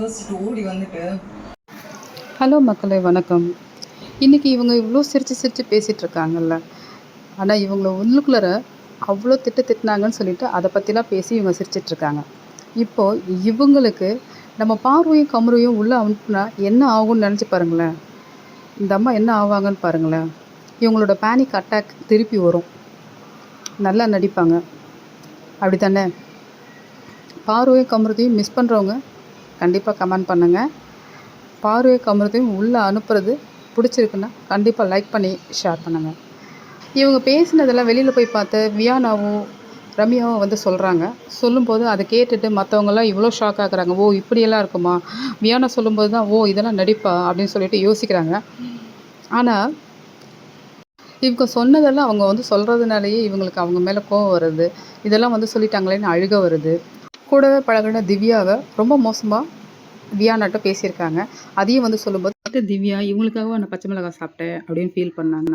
யோசிச்சுட்டு ஓடி வந்துட்டு. ஹலோ மக்களே, வணக்கம். இன்றைக்கி இவங்க இவ்வளோ சிரித்து சிரித்து பேசிகிட்டு இருக்காங்கல்ல, ஆனால் இவங்கள உள்ளுக்குள்ளார அவ்வளோ திட்டினாங்கன்னு சொல்லிட்டு அதை பற்றிலாம் பேசி இவங்க சிரிச்சிட்ருக்காங்க. இப்போது இவங்களுக்கு நம்ம பார்வையும் கமரையும் உள்ளே அனுப்புனா என்ன ஆகும்னு நினச்சி பாருங்களேன். இந்த அம்மா என்ன ஆவாங்கன்னு பாருங்களேன். இவங்களோட பேனிக் அட்டாக் திருப்பி வரும். நல்லா நடிப்பாங்க, அப்படி தானே? பார்வையும் கமரத்தையும் மிஸ் பண்ணுறவங்க கண்டிப்பாக கமெண்ட் பண்ணுங்கள். பார்வை கமரத்தையும் உள்ளே அனுப்புறது பிடிச்சிருக்குன்னா கண்டிப்பாக லைக் பண்ணி ஷேர் பண்ணுங்கள். இவங்க பேசினதெல்லாம் வெளியில் போய் பார்த்து வியானாவும் ரம்யாவும் வந்து சொல்கிறாங்க. சொல்லும்போது அதை கேட்டுட்டு மற்றவங்கெல்லாம் இவ்வளோ ஷாக் ஆகுறாங்க. ஓ, இப்படியெல்லாம் இருக்குமா? வியானா சொல்லும்போது தான் ஓ இதெல்லாம் நடிப்பா அப்படின்னு சொல்லிட்டு யோசிக்கிறாங்க. ஆனால் இவங்க சொன்னதெல்லாம் அவங்க வந்து சொல்கிறதுனாலேயே இவங்களுக்கு அவங்க மேலே கோவம் வருது. இதெல்லாம் வந்து சொல்லிட்டாங்களேன்னு அழுக வருது. கூடவே பழகின திவ்யாவை ரொம்ப மோசமாக வியானாட்ட பேசியிருக்காங்க. அதையும் வந்து சொல்லும்போது திவ்யா இவங்களுக்காக நான் பச்சை மிளகாய் சாப்பிட்டேன் அப்படின்னு ஃபீல் பண்ணாங்க.